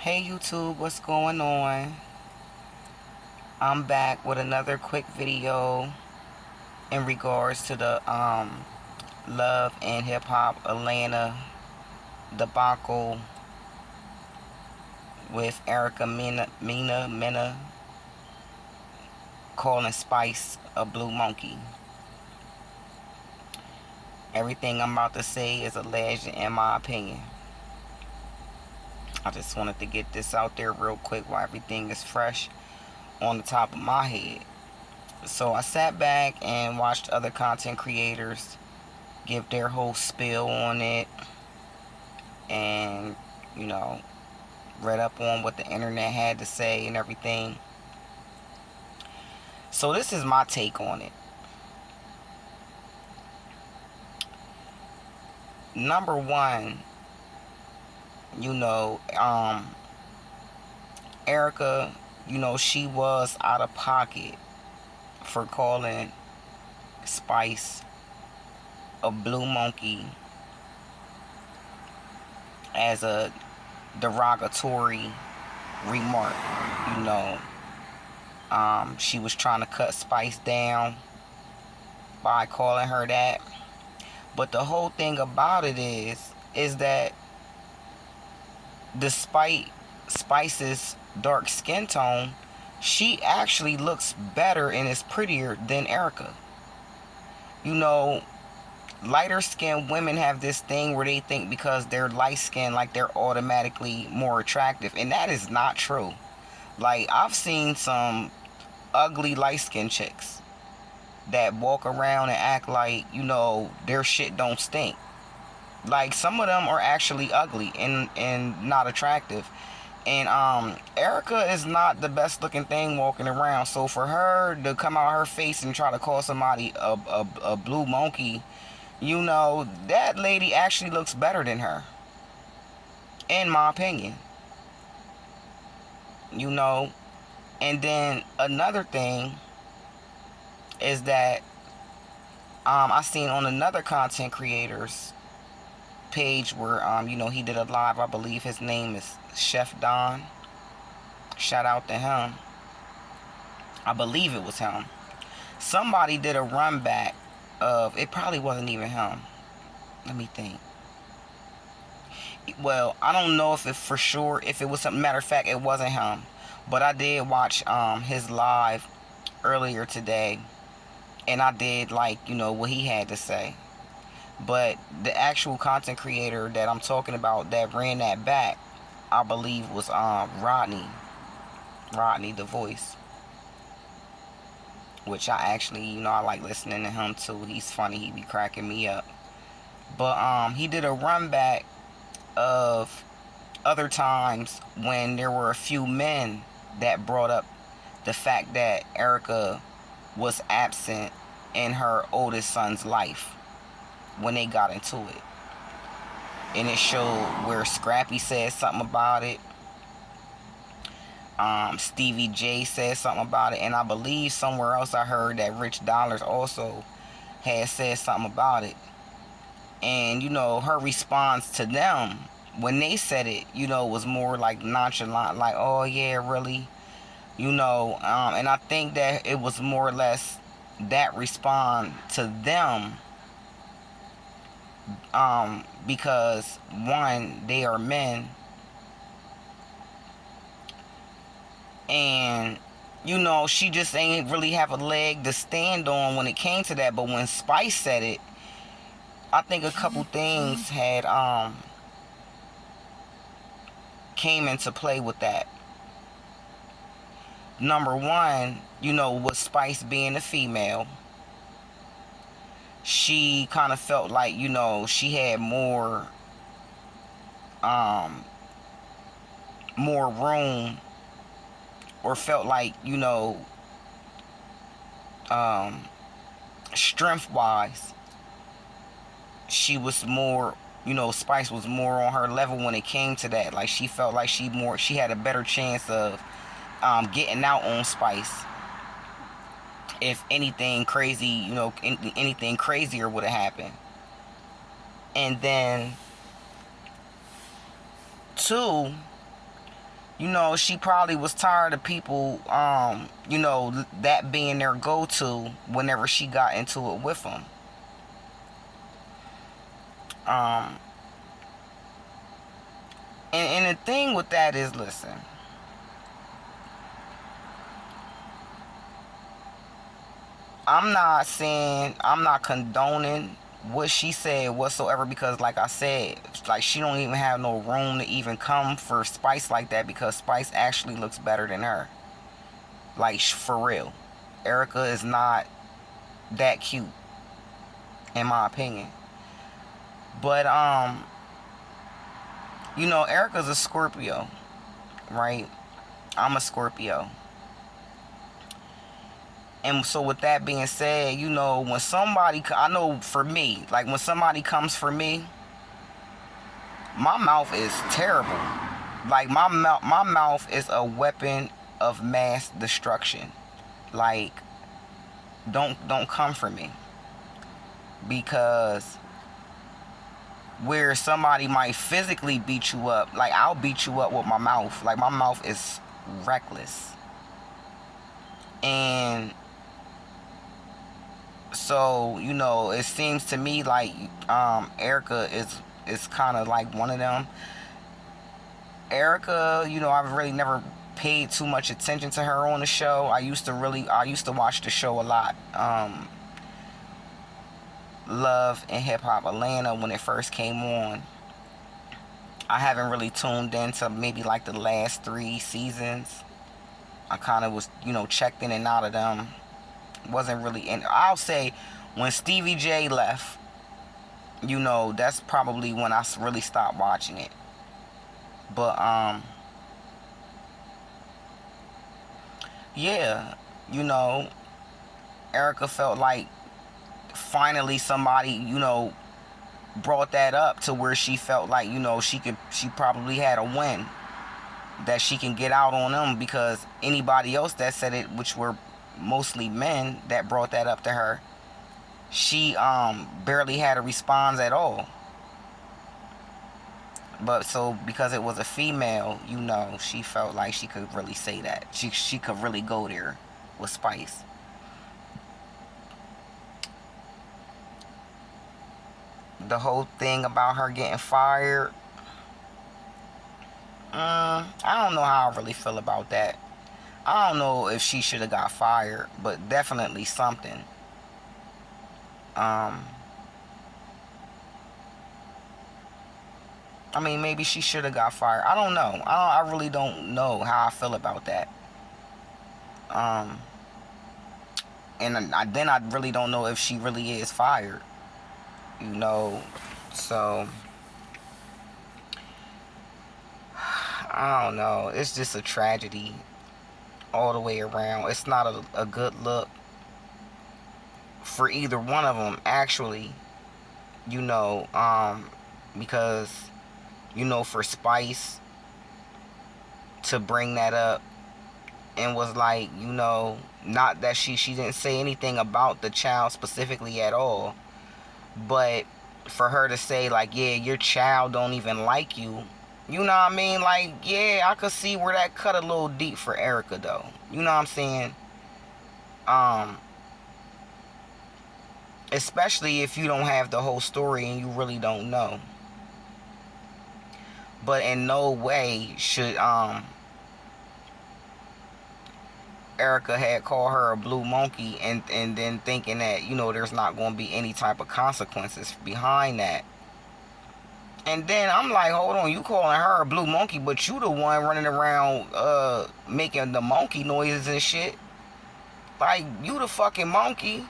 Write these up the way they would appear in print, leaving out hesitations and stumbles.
Hey YouTube, what's going on? I'm back with another quick video in regards to the Love and Hip Hop Atlanta debacle with Erica Mena calling Spice a blue monkey. Everything I'm about to say is alleged in my opinion. I just wanted to get this out there real quick while everything is fresh on the top of my head. So I sat back and watched other content creators give their whole spiel on it, and you know read up on what the internet had to say and everything. So this is my take on it. Number one, you know Erica, she was out of pocket for calling Spice a blue monkey as a derogatory remark. you know she was trying to cut Spice down by calling her that. But the whole thing about it is that despite Spice's dark skin tone, she actually looks better and is prettier than Erica. You know, lighter skinned women have this thing where they think because they're light skinned, like they're automatically more attractive. And that is not true. Like, I've seen some ugly light skinned chicks that walk around and act like, their shit don't stink. Like, some of them are actually ugly and not attractive. And Erica is not the best looking thing walking around. So for her to come out her face and try to call somebody a blue monkey, that lady actually looks better than her, in my opinion. And then another thing is that I seen on another content creator's page where he did a live. I believe his name is Chef Don. Shout out to him. I believe it was him. Somebody did a run back of, it probably wasn't even him. Let me think. Well, I don't know if it for sure, if it was something. Matter of fact, it wasn't him. But I did watch his live earlier today, and I did like, what he had to say. But the actual content creator that I'm talking about that ran that back, I believe was Rodney the Voice, which I actually, I like listening to him too. He's funny. He be cracking me up. But he did a run back of other times when there were a few men that brought up the fact that Erica was absent in her oldest son's life when they got into it. And it showed where Scrappy said something about it. Stevie J said something about it. And I believe somewhere else I heard that Rich Dollars also had said something about it. And, her response to them when they said it, was more like nonchalant, like, oh yeah, really? And I think that it was more or less that respond to them, because one, they are men, and she just ain't really have a leg to stand on when it came to that. But when Spice said it, I think a couple things had came into play with that. Number one, with Spice being a female, she kind of felt like, she had more room, or felt like, strength wise, she was more, Spice was more on her level when it came to that. Like, she felt like she had a better chance of getting out on Spice if anything crazy, anything crazier would have happened. And then two, You know, she probably was tired of people, you know, that being their go-to whenever she got into it with them. Um, and the thing with that is, listen, I'm not condoning what she said whatsoever, because like I said, like she don't even have no room to even come for Spice like that, because Spice actually looks better than her. Like, for real. Erica is not that cute, in my opinion. But, you know, Erica's a Scorpio, right? I'm a Scorpio. And so with that being said, you know, when somebody, I know for me, like when somebody comes for me, my mouth is terrible. Like my mouth is a weapon of mass destruction. Like, don't come for me. Because where somebody might physically beat you up, like I'll beat you up with my mouth. Like, my mouth is reckless. And so, you know, it seems to me like Erica is kind of like one of them. Erica, you know, I've really never paid too much attention to her on the show. I used to watch the show a lot. Love and Hip Hop Atlanta, when it first came on. I haven't really tuned into maybe like the last 3 seasons. I kind of was, you know, checked in and out of them. Wasn't really in. I'll say when Stevie J left, you know, that's probably when I really stopped watching it. But yeah, you know, Erica felt like finally somebody, you know, brought that up to where she felt like, you know, she probably had a win, that she can get out on them, because anybody else that said it, which were mostly men that brought that up to her, she barely had a response at all. But so because it was a female, you know, she felt like she could really say that. She could really go there with Spice. The whole thing about her getting fired, I don't know how I really feel about that. I don't know if she should have got fired, but definitely something. I mean, maybe she should have got fired. I don't know. I really don't know how I feel about that. And then I really don't know if she really is fired. You know, so I don't know. It's just a tragedy all the way around. It's not a good look for either one of them, actually. You know, because, you know, for Spice to bring that up and was like, you know, not that she didn't say anything about the child specifically at all, but for her to say like, yeah, your child don't even like you, you know what I mean? Like, yeah, I could see where that cut a little deep for Erica though. You know what I'm saying? Especially if you don't have the whole story and you really don't know. But in no way should Erica had called her a blue monkey and then thinking that, you know, there's not going to be any type of consequences behind that. And then I'm like, hold on, you calling her a blue monkey, but you the one running around making the monkey noises and shit. Like, you the fucking monkey.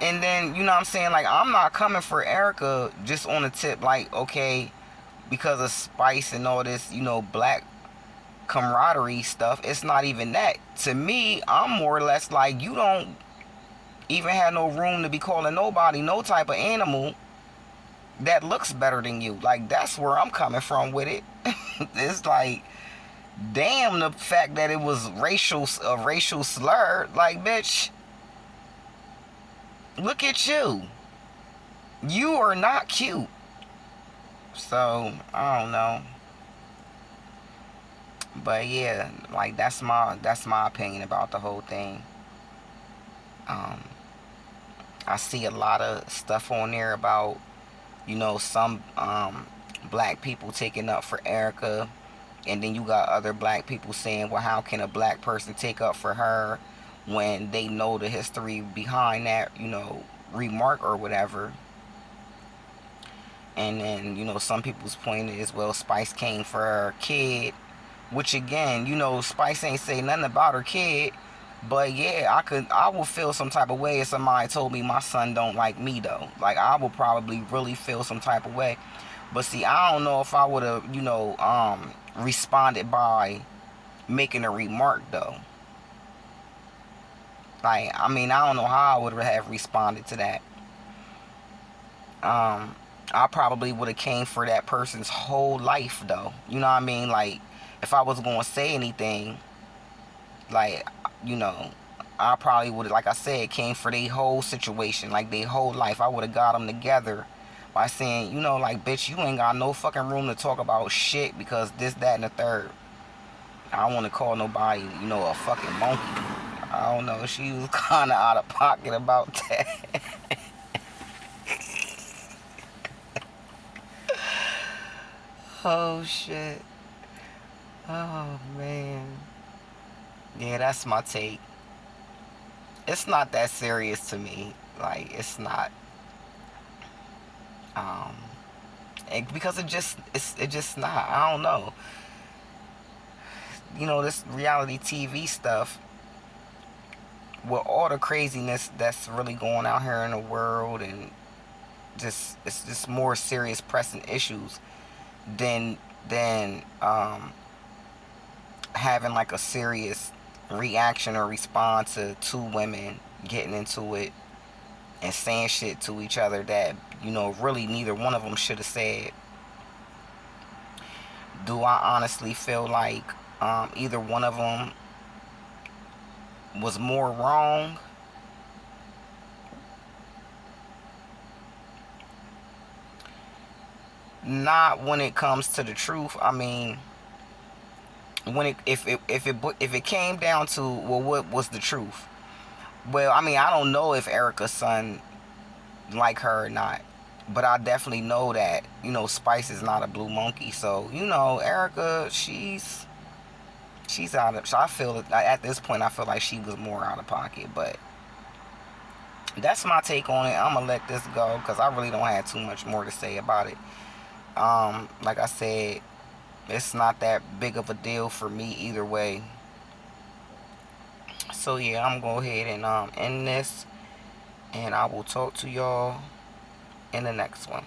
And then, you know what I'm saying, like, I'm not coming for Erica just on the tip, like, okay, because of Spice and all this, you know, black camaraderie stuff. It's not even that. To me, I'm more or less like, you don't even have no room to be calling nobody no type of animal that looks better than you. Like, that's where I'm coming from with it. It's like, damn, the fact that it was a racial slur. Like, bitch, look at you. You are not cute. So, I don't know. But yeah, like that's my opinion about the whole thing. Um, I see a lot of stuff on there about, some black people taking up for Erica, and then you got other black people saying, well, how can a black person take up for her when they know the history behind that, remark or whatever. And then, some people's point is, well, Spice came for her kid, which again, Spice ain't say nothing about her kid. But yeah, I will feel some type of way if somebody told me my son don't like me though. Like I will probably really feel some type of way. But see, I don't know if I would have, responded by making a remark though. Like, I mean, I don't know how I would have responded to that. I probably would have came for that person's whole life though. You know what I mean? Like, if I was gonna say anything, like, you know, I probably would have, like I said, came for their whole situation, like their whole life. I would have got them together by saying, like, bitch, you ain't got no fucking room to talk about shit because this, that, and the third. I don't want to call nobody, a fucking monkey. I don't know. She was kind of out of pocket about that. Oh, shit. Oh, man. Yeah, that's my take. It's not that serious to me. Like, it's not. Um, because it just not. I don't know. This reality TV stuff, with all the craziness that's really going out here in the world, and it's just more serious pressing issues than having like a serious reaction or response to two women getting into it and saying shit to each other that really neither one of them should have said. Do I honestly feel like either one of them was more wrong? Not when it comes to the truth. I mean, when if it came down to, well, what was the truth? Well, I mean, I don't know if Erica's son like her or not, but I definitely know that Spice is not a blue monkey. So Erica, she's out of. So I feel at this point, I feel like she was more out of pocket. But that's my take on it. I'm gonna let this go because I really don't have too much more to say about it. Like I said, it's not that big of a deal for me either way. So yeah, I'm gonna go ahead and end this, and I will talk to y'all in the next one.